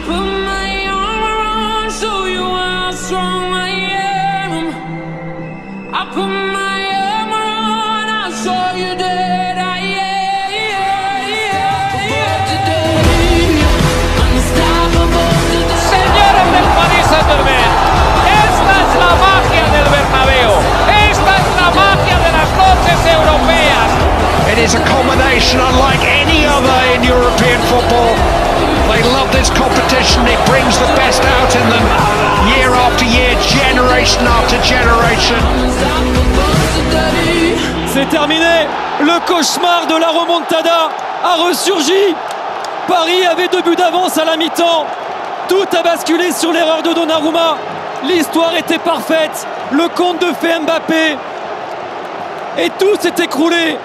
put my armor on, show you how strong I am. I put my armor on, I'll show you that I am today. Unstoppable today. Señores del Paris Saint-Germain, esta es la magia del Bernabéu, esta es la magia de las noches europeas. It is a combination unlike any other in European football. They love this competition, it brings the best out in them year after year, generation after generation. C'est terminé, le cauchemar de la remontada a ressurgi. Paris avait 2 buts d'avance à la mi-temps. Tout a basculé sur l'erreur de Donnarumma. L'histoire était parfaite, le conte de fées Mbappé. Et tout s'est écroulé.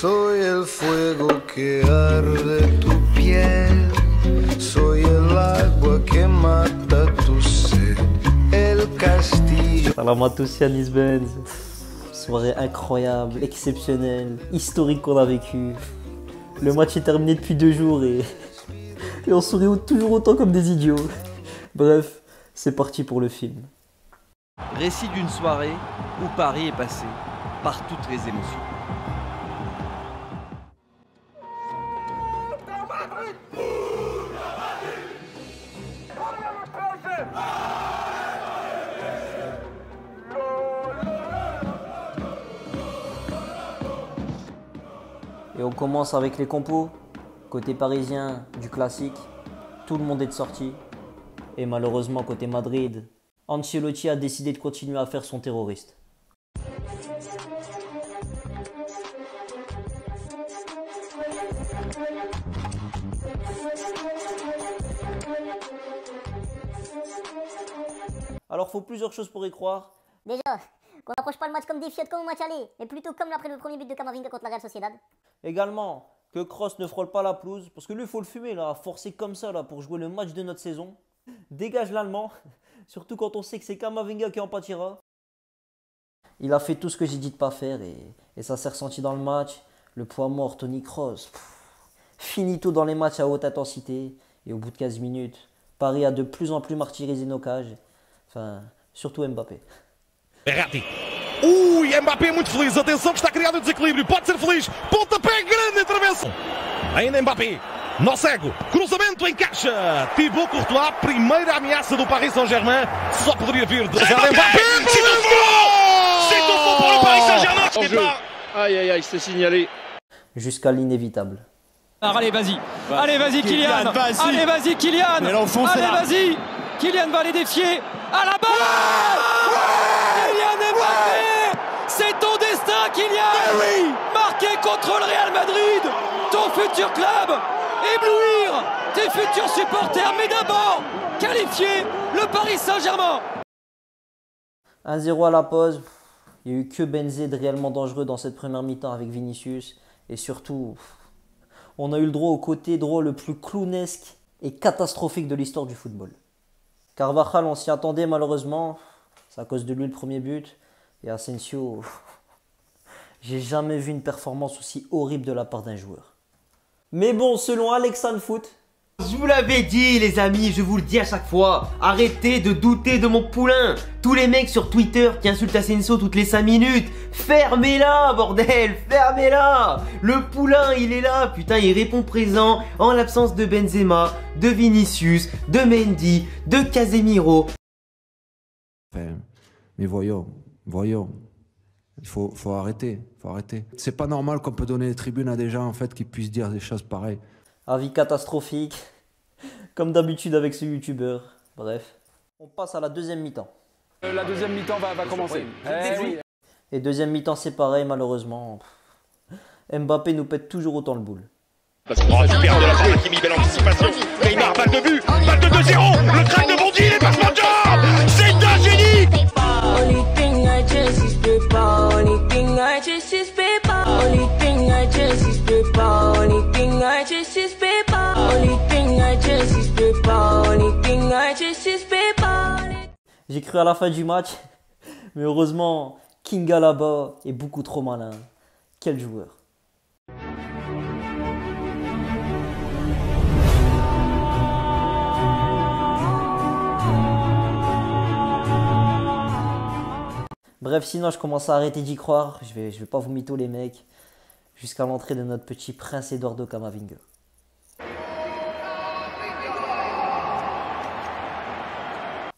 Soy el fuego que arde tu piel, soy el agua que mata tu sed, el castillo. Salam à tous, Yanis Benz. Soirée incroyable, exceptionnelle, historique qu'on a vécu. Le match est terminé depuis 2 jours et on sourit toujours autant comme des idiots. Bref, c'est parti pour le film. Récit d'une soirée où Paris est passé par toutes les émotions. Et on commence avec les compos. Côté parisien, du classique. Tout le monde est de sortie. Et malheureusement, côté Madrid, Ancelotti a décidé de continuer à faire son terroriste. Alors, faut plusieurs choses pour y croire. Déjà, qu'on n'approche pas le match comme des fiottes comme au match aller, mais plutôt comme après le premier but de Camavinga contre la Real Sociedad. Également, que Kroos ne frôle pas la pelouse, parce que lui, il faut le fumer, là, à forcer comme ça, là, pour jouer le match de notre saison. Dégage l'Allemand, surtout quand on sait que c'est Camavinga qui en pâtira. Il a fait tout ce que j'ai dit de pas faire, et ça s'est ressenti dans le match. Le poids mort, Toni Kroos. Finito dans les matchs à haute intensité, et au bout de 15 minutes, Paris a de plus en plus martyrisé nos cages. Enfin, surtout Mbappé. Berratti. Ui, Mbappé muito feliz. Atenção que está criado o desequilíbrio. Pode ser feliz. Pontapé, grande intervenção. Ainda Mbappé. Nó cego. Cruzamento encaixa. Thibaut Courtois. Primeira ameaça do Paris Saint-Germain. Só poderia vir de Mbappé. C'est au fond pour le Paris Saint-Germain. Aïe, aïe, aïe, c'est signalé. Jusqu'à l'inévitable. Allez, vas-y. Allez, vas-y, Kylian. Allez, vas-y, Kylian. Allez, vas-y. Kylian va les défier. À la balle. Kylian Mbappé. C'est ton destin, Kylian. Marquer contre le Real Madrid. Ton futur club. Éblouir tes futurs supporters. Mais d'abord, qualifier le Paris Saint-Germain. 1-0 à la pause. Il n'y a eu que Benzé réellement dangereux dans cette première mi-temps avec Vinicius. Et surtout, on a eu le droit au côté droit le plus clownesque et catastrophique de l'histoire du football. Carvajal, on s'y attendait malheureusement. C'est à cause de lui le premier but. Et Asensio, j'ai jamais vu une performance aussi horrible de la part d'un joueur. Mais bon, selon Alexandre Foot, je vous l'avais dit les amis, je vous le dis à chaque fois, arrêtez de douter de mon poulain. Tous les mecs sur Twitter qui insultent Asensio toutes les 5 minutes, fermez-la bordel, fermez-la. Le poulain il est là, putain il répond présent en l'absence de Benzema, de Vinicius, de Mendy, de Casemiro. Mais voyons, il faut arrêter, C'est pas normal qu'on peut donner les tribunes à des gens en fait qui puissent dire des choses pareilles. Avis catastrophique, comme d'habitude avec ce youtubeur. Bref, on passe à la deuxième mi-temps. La deuxième mi-temps va commencer. Oui. Et deuxième mi-temps c'est pareil malheureusement. Mbappé nous pète toujours autant le boule. Super de la part d'Hakimi, belle anticipation. Neymar, balle de but, balle de 2-0. Le crack de Bondy, les passements de jambes. C'est un génie. J'ai cru à la fin du match. Mais heureusement, Kinga là-bas est beaucoup trop malin. Quel joueur. Bref, sinon je commence à arrêter d'y croire. Je vais pas vous mytho les mecs. Jusqu'à l'entrée de notre petit prince Eduardo Camavinga.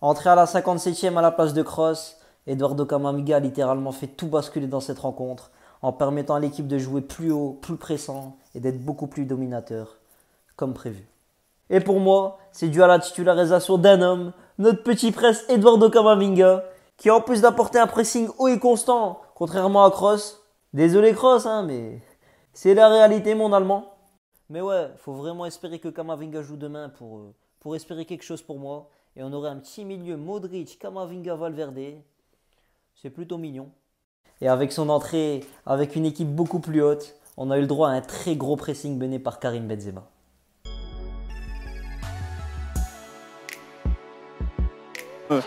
Entré à la 57e à la place de Kroos, Eduardo Camavinga a littéralement fait tout basculer dans cette rencontre en permettant à l'équipe de jouer plus haut, plus pressant et d'être beaucoup plus dominateur, comme prévu. Et pour moi, c'est dû à la titularisation d'un homme, notre petit prince Eduardo Camavinga, qui en plus d'apporter un pressing haut et constant, contrairement à Kroos. Désolé Kroos, hein, mais c'est la réalité mon allemand. Mais ouais, faut vraiment espérer que Camavinga joue demain pour espérer quelque chose pour moi. Et on aurait un petit milieu Modric, Camavinga, Valverde. C'est plutôt mignon. Et avec son entrée, avec une équipe beaucoup plus haute, on a eu le droit à un très gros pressing mené par Karim Benzema.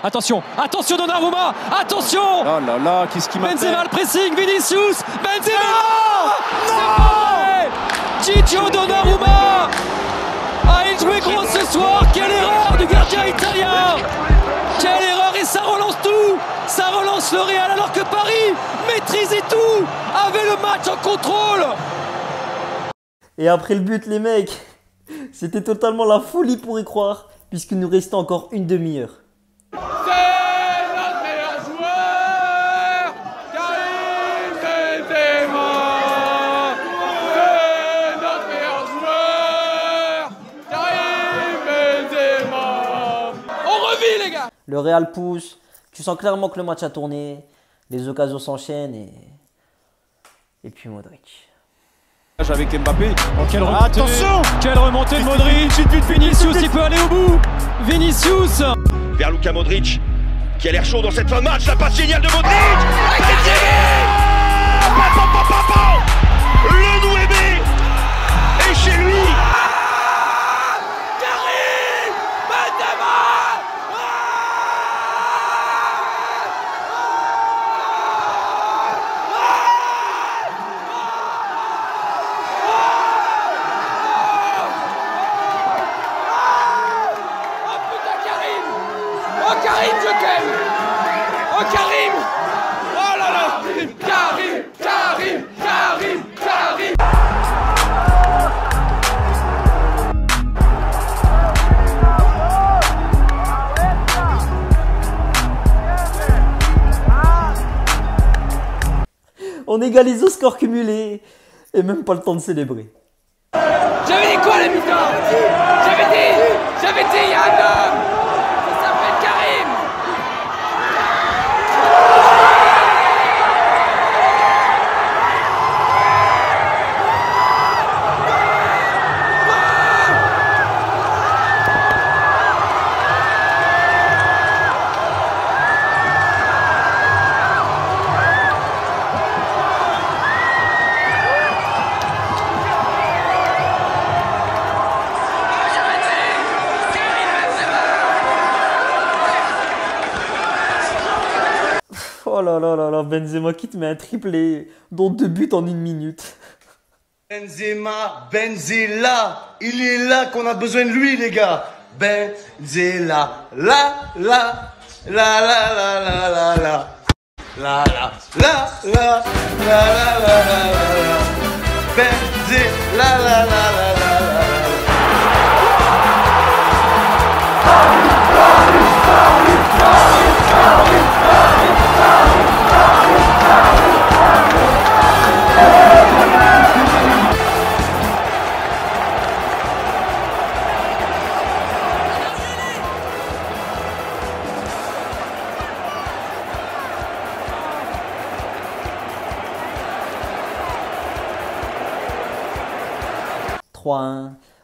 Attention, attention Donnarumma, attention. Oh là là, qu'est-ce qui m'a fait? Benzema le pressing, Vinicius, Benzema. Non, Gigio Donnarumma. Ah, il jouait gros ce soir, quelle erreur du gardien italien. Quelle erreur, et ça relance tout. Ça relance le Real alors que Paris maîtrisait tout, avait le match en contrôle. Et après le but les mecs, c'était totalement la folie pour y croire, puisqu'il nous restait encore une demi-heure. Le Real pousse, tu sens clairement que le match a tourné, les occasions s'enchaînent et puis Modric. Avec Mbappé. Oh, attention, quelle remontée de Modric, Vinicius il peut aller au bout. Vinicius vers Luka Modric qui a l'air chaud dans cette fin de match, la passe géniale de Modric. Le 9 est chez lui. Karim, je t'aime. Oh Karim. Oh là là. Karim, Karim, Karim, Karim. On égalise au score cumulé et même pas le temps de célébrer. J'avais dit quoi à la mi-temps? J'avais dit, il y a un homme. Oh là là là là, Benzema qui te met un triplé, dont 2 buts en 1 minute. Benzema, il est là qu'on a besoin de lui les gars. Benzema, la la la la la la la la la la la la la la la Benzema, la la la la la la.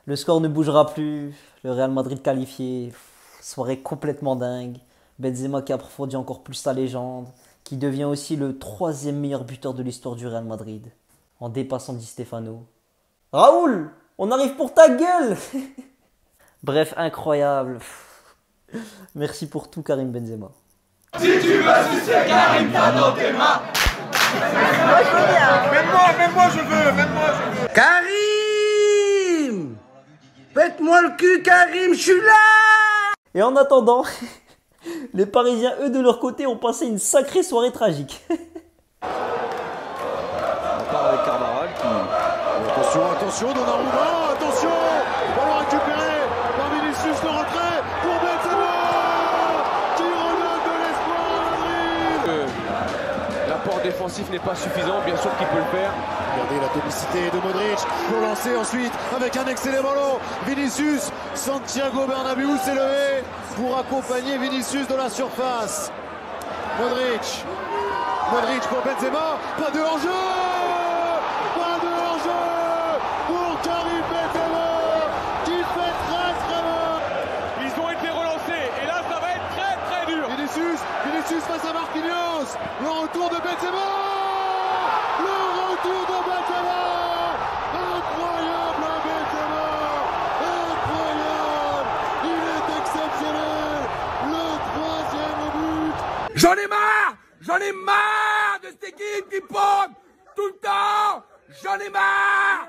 Le score ne bougera plus, le Real Madrid qualifié, soirée complètement dingue. Benzema qui approfondit encore plus sa légende, qui devient aussi le 3e meilleur buteur de l'histoire du Real Madrid, en dépassant Di Stefano. Raoul, on arrive pour ta gueule. Bref, incroyable. Merci pour tout Karim Benzema. Si tu veux sucer Karim, t'as dans tes mains. Moi je veux bien. Même moi je veux. Karim, pète-moi le cul Karim, je suis là. Et en attendant, les Parisiens, eux, de leur côté, ont passé une sacrée soirée tragique. On part avec Carvajal qui... Attention, Donnarumma, attention, ballon récupéré par Vinicius, le retrait pour Benzema qui redonne de l'espoir à Madrid. L'apport défensif n'est pas suffisant, bien sûr qu'il peut le faire. Regardez la tonicité de Modric pour lancer ensuite avec un excellent ballon. Vinicius, Santiago Bernabéu s'est levé pour accompagner Vinicius de la surface. Modric pour Benzema, pas de hors-jeu pour Karim Benzema qui fait très mal. Ils ont été relancés et là ça va être très dur. Vinicius face à Marquinhos, le retour de Benzema, incroyable Benzema, incroyable, il est exceptionnel, le 3e but. J'en ai marre de cette équipe qui pompe tout le temps. J'en ai marre.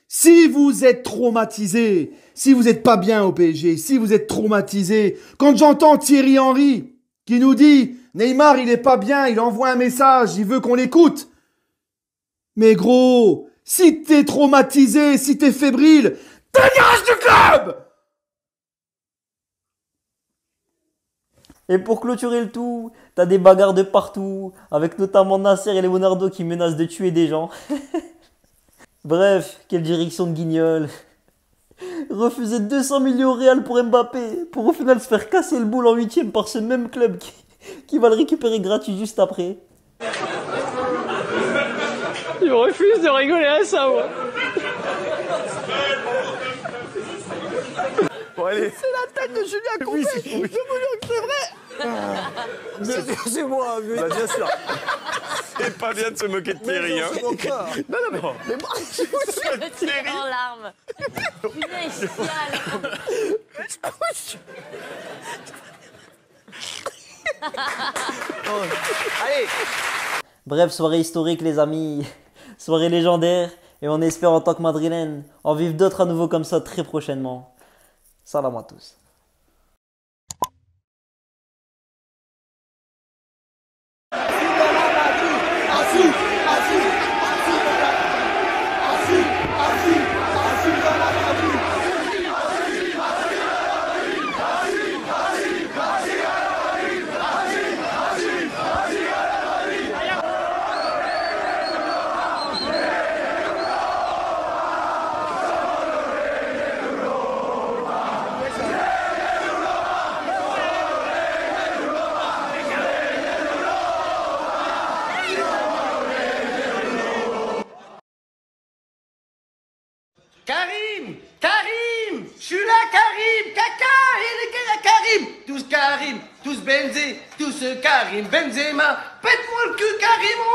Si vous êtes traumatisé, si vous n'êtes pas bien au PSG, si vous êtes traumatisé, quand j'entends Thierry Henry qui nous dit « Neymar, il est pas bien, il envoie un message, il veut qu'on l'écoute ». Mais gros, si t'es traumatisé, si t'es fébrile, dégage du club! Et pour clôturer le tout, t'as des bagarres de partout, avec notamment Nasser et Leonardo qui menacent de tuer des gens. Bref, quelle direction de guignol. Refuser 200 millions au Real pour Mbappé, pour au final se faire casser le boule en 8ème par ce même club qui va le récupérer gratuit juste après. Je refuse de rigoler à ça, moi. Bon, allez. C'est la tête de Julien Courbet. Je vous jure que c'est vrai. C'est moi, bien sûr. C'est pas bien de se moquer de Thierry. Non, mais moi, je vous suis Thierry en larmes. Putain, il chiale. Allez. Bref, soirée historique les amis, soirée légendaire, et on espère en tant que madrilène en vivre d'autres à nouveau comme ça très prochainement. Salam à tous. Karim, je suis là Karim, caca, et Karim, tous Benzé, tous Karim, Benzema, pète-moi le cul Karim.